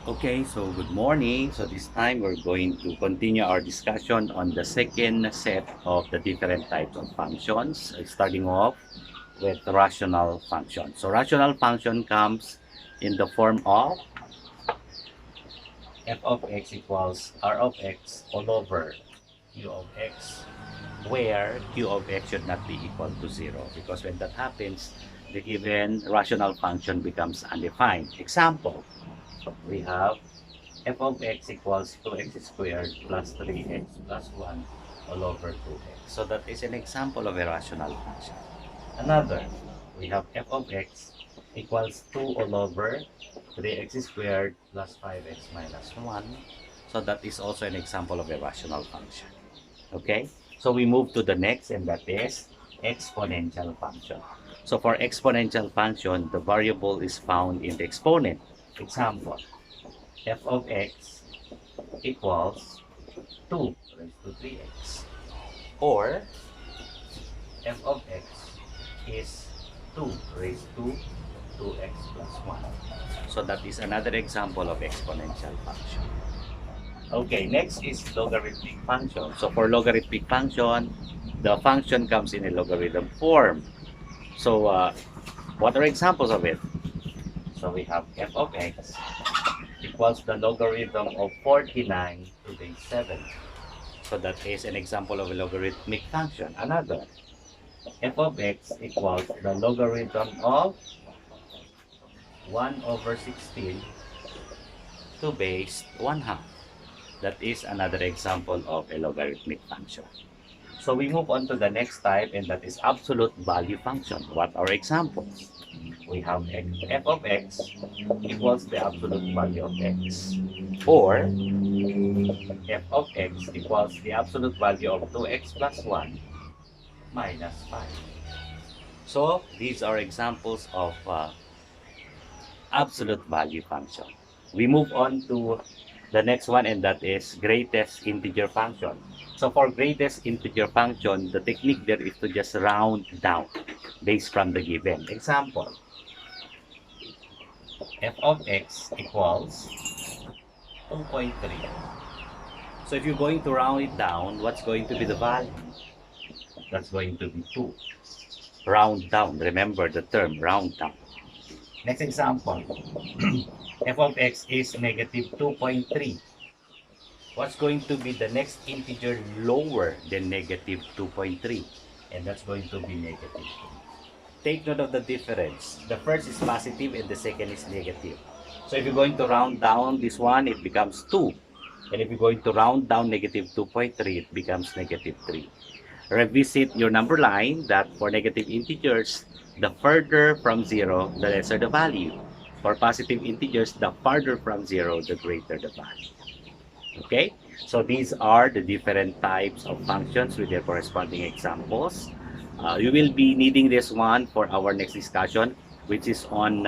Okay, so good morning. So this time we're going to continue our discussion on the second set of the different types of functions, starting off with rational function. So rational function comes in the form of f of x equals r of x all over q of x, where q of x should not be equal to 0, because when that happens, the given rational function becomes undefined. Example, we have f of x equals 2x squared plus 3x plus 1 all over 2x. So that is an example of a rational function. Another, we have f of x equals 2 all over 3x squared plus 5x minus 1. So that is also an example of a rational function. Okay? So we move to the next, and that is exponential function. So for exponential function, the variable is found in the exponent. Example, f of x equals 2 raised to 3x, or f of x is 2 raised to 2x plus 1. So that is another example of exponential function. Okay, next is logarithmic function. So for logarithmic function, the function comes in a logarithm form. So what are examples of it? So we have f of x equals the logarithm of 49 to the 7. So that is an example of a logarithmic function. Another, f of x equals the logarithm of 1 over 16 to base 1 half. That is another example of a logarithmic function. So we move on to the next type, and that is absolute value function. What are examples? We have f of x equals the absolute value of x, or f of x equals the absolute value of 2x plus 1 minus 5. So these are examples of absolute value function. We move on to the next one, and that is greatest integer function. So for greatest integer function, the technique there is to just round down based from the given. Example, f of x equals 2.3. So if you're going to round it down, what's going to be the value? That's going to be 2. Round down. Remember the term round down. Next example, f of x is negative 2.3. What's going to be the next integer lower than negative 2.3? And that's going to be negative 2. Take note of the difference. The first is positive and the second is negative. So if you're going to round down this one, it becomes 2. And if you're going to round down negative 2.3, it becomes negative 3. Revisit your number line that for negative integers, the further from 0, the lesser the value. For positive integers, the farther from 0, the greater the value. Okay? So these are the different types of functions with their corresponding examples. You will be needing this one for our next discussion, which is on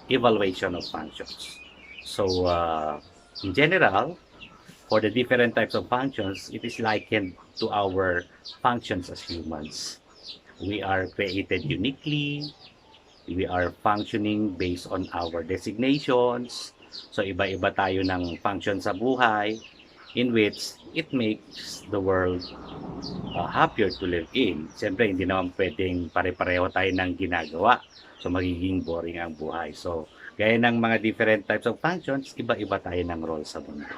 evaluation of functions. So in general, for the different types of functions, it is likened to our functions as humans. We are created uniquely. We are functioning based on our designations. So iba-iba tayo ng function sa buhay, in which it makes the world happier to live in. Siyempre, hindi naman pwedeng pare-pareho tayo ng ginagawa. So, magiging boring ang buhay. So, gaya ng mga different types of functions, iba-iba tayo ng role sa mundo.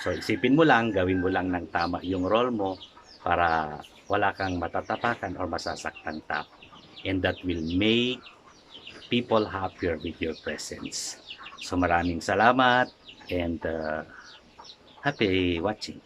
So, isipin mo lang, gawin mo lang ng tama yung role mo para wala kang matatapakan or masasaktan tao. And that will make people happier with your presence. So, maraming salamat and happy watching.